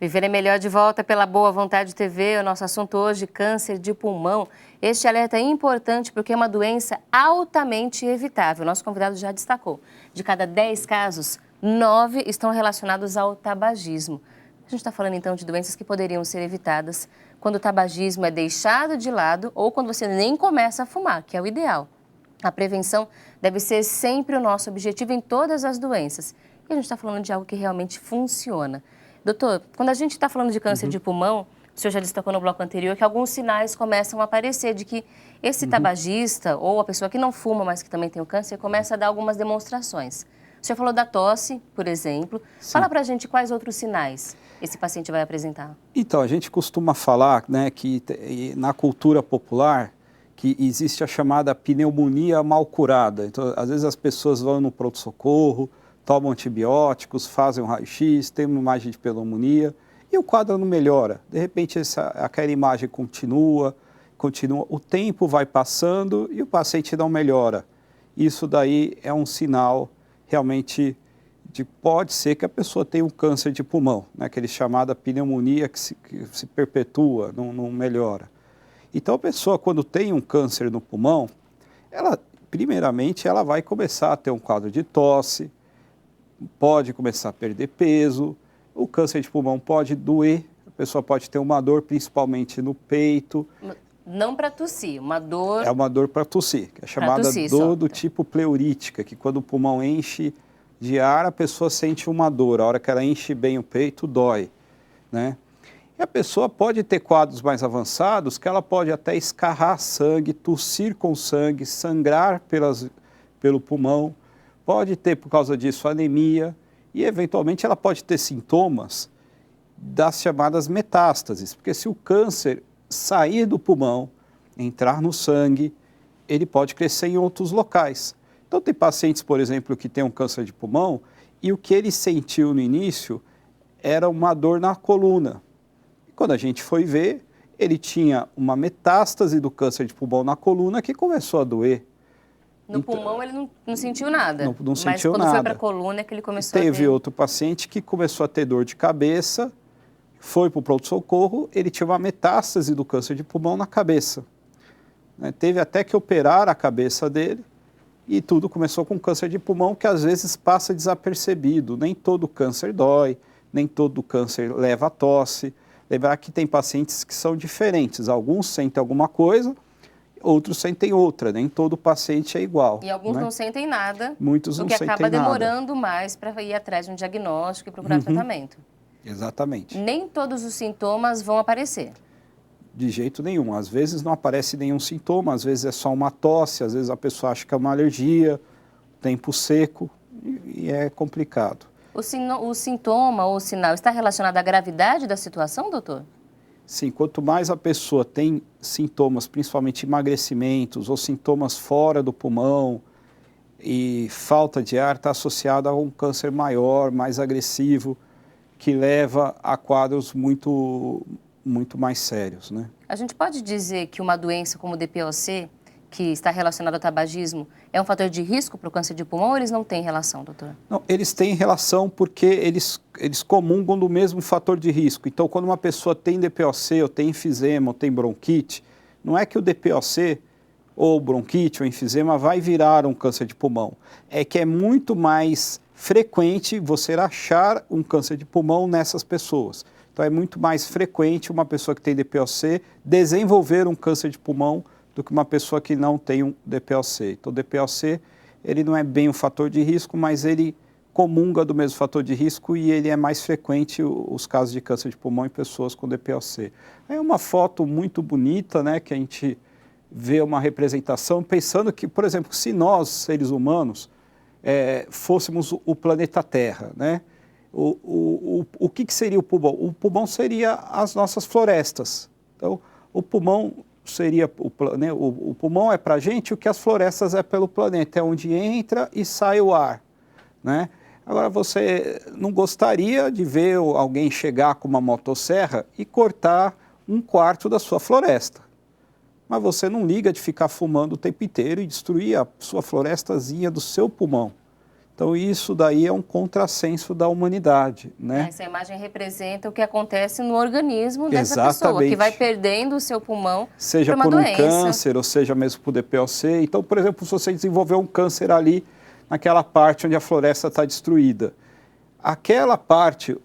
Viver é Melhor de volta pela Boa Vontade TV. O nosso assunto hoje, câncer de pulmão. Este alerta é importante porque é uma doença altamente evitável. Nosso convidado já destacou. De cada 10 casos, 9 estão relacionados ao tabagismo. A gente está falando então de doenças que poderiam ser evitadas quando o tabagismo é deixado de lado ou quando você nem começa a fumar, que é o ideal. A prevenção deve ser sempre o nosso objetivo em todas as doenças. E a gente está falando de algo que realmente funciona. Doutor, quando a gente está falando de câncer de pulmão, o senhor já destacou no bloco anterior que alguns sinais começam a aparecer de que esse tabagista ou a pessoa que não fuma, mas que também tem o câncer, começa a dar algumas demonstrações. O senhor falou da tosse, por exemplo. Sim. Fala pra gente quais outros sinais esse paciente vai apresentar. Então, a gente costuma falar, né, que na cultura popular que existe a chamada pneumonia mal curada. Então, às vezes as pessoas vão no pronto-socorro, tomam antibióticos, fazem um raio-x, tem uma imagem de pneumonia e o quadro não melhora. De repente, aquela imagem continua, o tempo vai passando e o paciente não melhora. Isso daí é um sinal realmente de pode ser que a pessoa tenha um câncer de pulmão, né, aquele chamada pneumonia que se perpetua, não melhora. Então, a pessoa, quando tem um câncer no pulmão, primeiramente, ela vai começar a ter um quadro de tosse, pode começar a perder peso, o câncer de pulmão pode doer, a pessoa pode ter uma dor principalmente no peito. Não para tossir, uma dor... É uma dor para tossir, que é chamada dor do tipo pleurítica, que quando o pulmão enche de ar, a pessoa sente uma dor, a hora que ela enche bem o peito, dói, né? E a pessoa pode ter quadros mais avançados, que ela pode até escarrar sangue, tossir com sangue, sangrar pelo pulmão, pode ter, por causa disso, anemia e, eventualmente, ela pode ter sintomas das chamadas metástases, porque se o câncer sair do pulmão, entrar no sangue, ele pode crescer em outros locais. Então, tem pacientes, por exemplo, que têm um câncer de pulmão e o que ele sentiu no início era uma dor na coluna. E quando a gente foi ver, ele tinha uma metástase do câncer de pulmão na coluna que começou a doer. No pulmão ele não sentiu nada, não sentiu mas quando nada. foi para a coluna é que ele começou a ter... Teve outro paciente que começou a ter dor de cabeça, foi para o pronto-socorro, ele tinha uma metástase do câncer de pulmão na cabeça. Né? Teve até que operar a cabeça dele e tudo começou com câncer de pulmão que às vezes passa desapercebido. Nem todo câncer dói, nem todo câncer leva a tosse. Lembrar que tem pacientes que são diferentes, alguns sentem alguma coisa, outros sentem outra, nem todo paciente é igual. E alguns né? não sentem nada, Muitos não sentem nada. o que acaba demorando mais para ir atrás de um diagnóstico e procurar tratamento. Exatamente. Nem todos os sintomas vão aparecer. De jeito nenhum. Às vezes não aparece nenhum sintoma, às vezes é só uma tosse, às vezes a pessoa acha que é uma alergia, tempo seco, e é complicado. O sintoma ou o sinal está relacionado à gravidade da situação, doutor? Sim, quanto mais a pessoa tem sintomas, principalmente emagrecimentos ou sintomas fora do pulmão e falta de ar, está associado a um câncer maior, mais agressivo, que leva a quadros muito mais sérios, né? A gente pode dizer que uma doença como o DPOC, que está relacionada ao tabagismo, é um fator de risco para o câncer de pulmão ou eles não têm relação, doutor? Não, eles têm relação porque eles comungam do mesmo fator de risco. Então, quando uma pessoa tem DPOC, ou tem enfisema, ou tem bronquite, não é que o DPOC, ou bronquite, ou enfisema, vai virar um câncer de pulmão. É que é muito mais frequente você achar um câncer de pulmão nessas pessoas. Então, é muito mais frequente uma pessoa que tem DPOC desenvolver um câncer de pulmão do que uma pessoa que não tem um DPOC. Então, o DPOC, ele não é bem um fator de risco, mas ele comunga do mesmo fator de risco e ele é mais frequente os casos de câncer de pulmão em pessoas com DPOC. É uma foto muito bonita, né, que a gente vê uma representação pensando que, por exemplo, se nós, seres humanos, fôssemos o planeta Terra, né? O que seria o pulmão? O pulmão seria as nossas florestas. Então, o pulmão seria o pulmão é para a gente o que as florestas é pelo planeta, é onde entra e sai o ar, né? Agora, você não gostaria de ver alguém chegar com uma motosserra e cortar um quarto da sua floresta, mas você não liga de ficar fumando o tempo inteiro e destruir a sua florestazinha do seu pulmão. Então, isso daí é um contrassenso da humanidade, né? Essa imagem representa o que acontece no organismo dessa pessoa, Exatamente. que vai perdendo o seu pulmão seja por uma por um doença. câncer, ou seja mesmo por DPOC. Então, por exemplo, se você desenvolver um câncer ali, naquela parte onde a floresta está destruída, aquela parte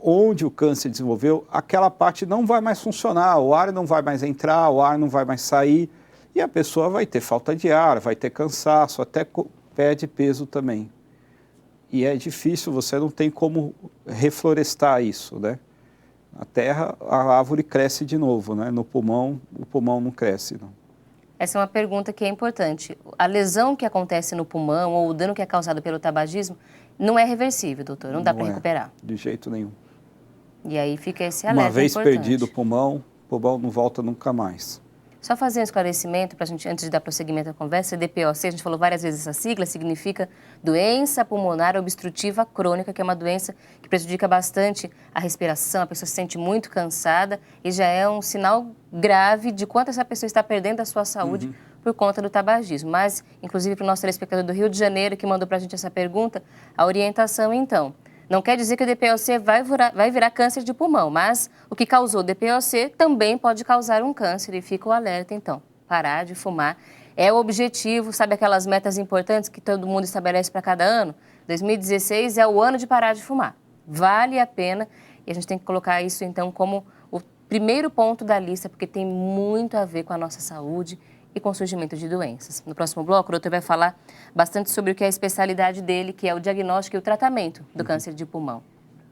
onde o câncer desenvolveu, aquela parte não vai mais funcionar, o ar não vai mais entrar, o ar não vai mais sair, e a pessoa vai ter falta de ar, vai ter cansaço, até perde peso também. E é difícil, você não tem como reflorestar isso, né? A terra, a árvore cresce de novo, né? No pulmão, o pulmão não cresce, não. Essa é uma pergunta que é importante. A lesão que acontece no pulmão ou o dano que é causado pelo tabagismo não é reversível, doutor, não dá para recuperar. De jeito nenhum. E aí fica esse alerta Uma vez importante. perdido o pulmão não volta nunca mais. Só fazer um esclarecimento para a gente, antes de dar prosseguimento à conversa, DPOC, a gente falou várias vezes essa sigla, significa doença pulmonar obstrutiva crônica, que é uma doença que prejudica bastante a respiração, a pessoa se sente muito cansada e já é um sinal grave de quanto essa pessoa está perdendo a sua saúde por conta do tabagismo. Mas, inclusive, para o nosso telespectador do Rio de Janeiro, que mandou para a gente essa pergunta, a orientação, então, não quer dizer que o DPOC vai virar câncer de pulmão, mas o que causou DPOC também pode causar um câncer e fica o alerta, então. Parar de fumar é o objetivo, sabe aquelas metas importantes que todo mundo estabelece para cada ano? 2016 é o ano de parar de fumar. Vale a pena e a gente tem que colocar isso, então, como o primeiro ponto da lista, porque tem muito a ver com a nossa saúde e com o surgimento de doenças. No próximo bloco, o doutor vai falar bastante sobre o que é a especialidade dele, que é o diagnóstico e o tratamento do câncer de pulmão.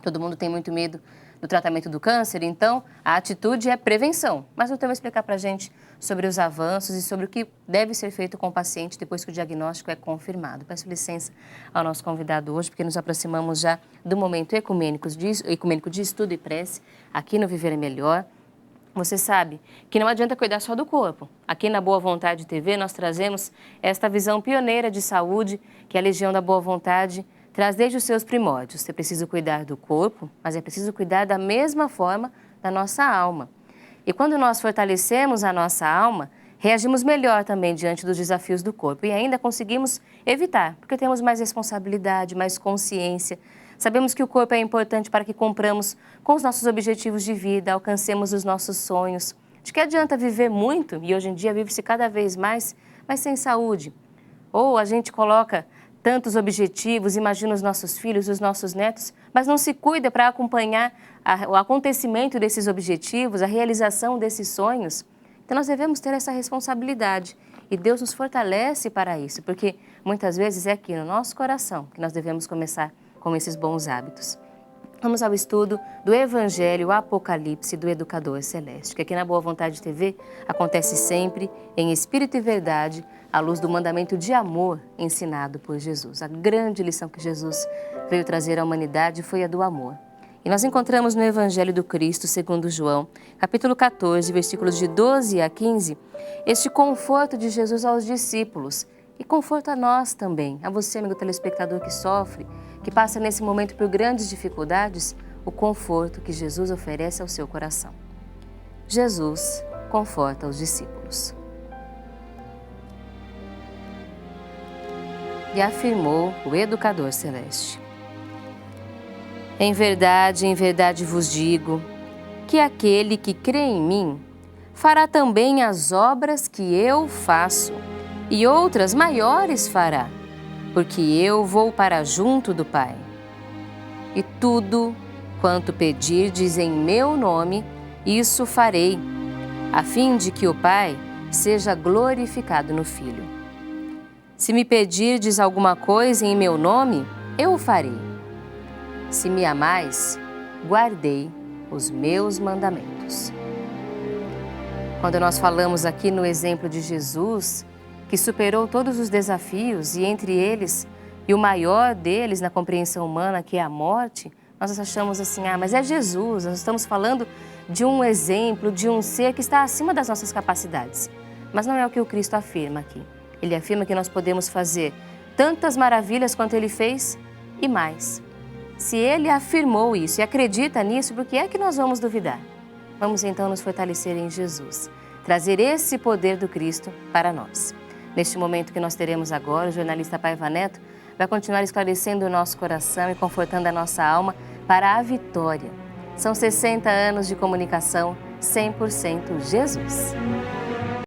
Todo mundo tem muito medo do tratamento do câncer, então a atitude é prevenção. Mas o doutor vai explicar para a gente sobre os avanços e sobre o que deve ser feito com o paciente depois que o diagnóstico é confirmado. Peço licença ao nosso convidado hoje, porque nos aproximamos já do momento ecumênico de estudo e prece aqui no Viver é Melhor. Você sabe que não adianta cuidar só do corpo. Aqui na Boa Vontade TV nós trazemos esta visão pioneira de saúde que a Legião da Boa Vontade traz desde os seus primórdios. É preciso cuidar do corpo, mas é preciso cuidar da mesma forma da nossa alma. E quando nós fortalecemos a nossa alma, reagimos melhor também diante dos desafios do corpo e ainda conseguimos evitar, porque temos mais responsabilidade, mais consciência. Sabemos que o corpo é importante para que cumpramos com os nossos objetivos de vida, alcancemos os nossos sonhos. De que adianta viver muito, e hoje em dia vive-se cada vez mais, mas sem saúde? Ou a gente coloca tantos objetivos, imagina os nossos filhos, os nossos netos, mas não se cuida para acompanhar o acontecimento desses objetivos, a realização desses sonhos. Então nós devemos ter essa responsabilidade e Deus nos fortalece para isso, porque muitas vezes é aqui no nosso coração que nós devemos começar com esses bons hábitos. Vamos ao estudo do Evangelho Apocalipse do Educador Celeste, que aqui na Boa Vontade TV acontece sempre em espírito e verdade, à luz do mandamento de amor ensinado por Jesus. A grande lição que Jesus veio trazer à humanidade foi a do amor. E nós encontramos no Evangelho do Cristo, segundo João, capítulo 14, versículos de 12 a 15, este conforto de Jesus aos discípulos e conforto a nós também, a você, amigo telespectador que sofre, que passa nesse momento por grandes dificuldades, o conforto que Jesus oferece ao seu coração. Jesus conforta os discípulos. E afirmou o Educador Celeste: em verdade vos digo que aquele que crê em mim fará também as obras que eu faço, e outras maiores fará, porque eu vou para junto do Pai. E tudo quanto pedirdes em meu nome, isso farei, a fim de que o Pai seja glorificado no Filho. Se me pedirdes alguma coisa em meu nome, eu o farei. Se me amais, guardei os meus mandamentos. Quando nós falamos aqui no exemplo de Jesus, que superou todos os desafios e entre eles, e o maior deles na compreensão humana, que é a morte, nós achamos assim, mas é Jesus, nós estamos falando de um exemplo, de um ser que está acima das nossas capacidades. Mas não é o que o Cristo afirma aqui. Ele afirma que nós podemos fazer tantas maravilhas quanto Ele fez e mais. Se Ele afirmou isso e acredita nisso, por que é que nós vamos duvidar? Vamos então nos fortalecer em Jesus, trazer esse poder do Cristo para nós. Neste momento que nós teremos agora, o jornalista Paiva Neto vai continuar esclarecendo o nosso coração e confortando a nossa alma para a vitória. São 60 anos de comunicação 100% Jesus.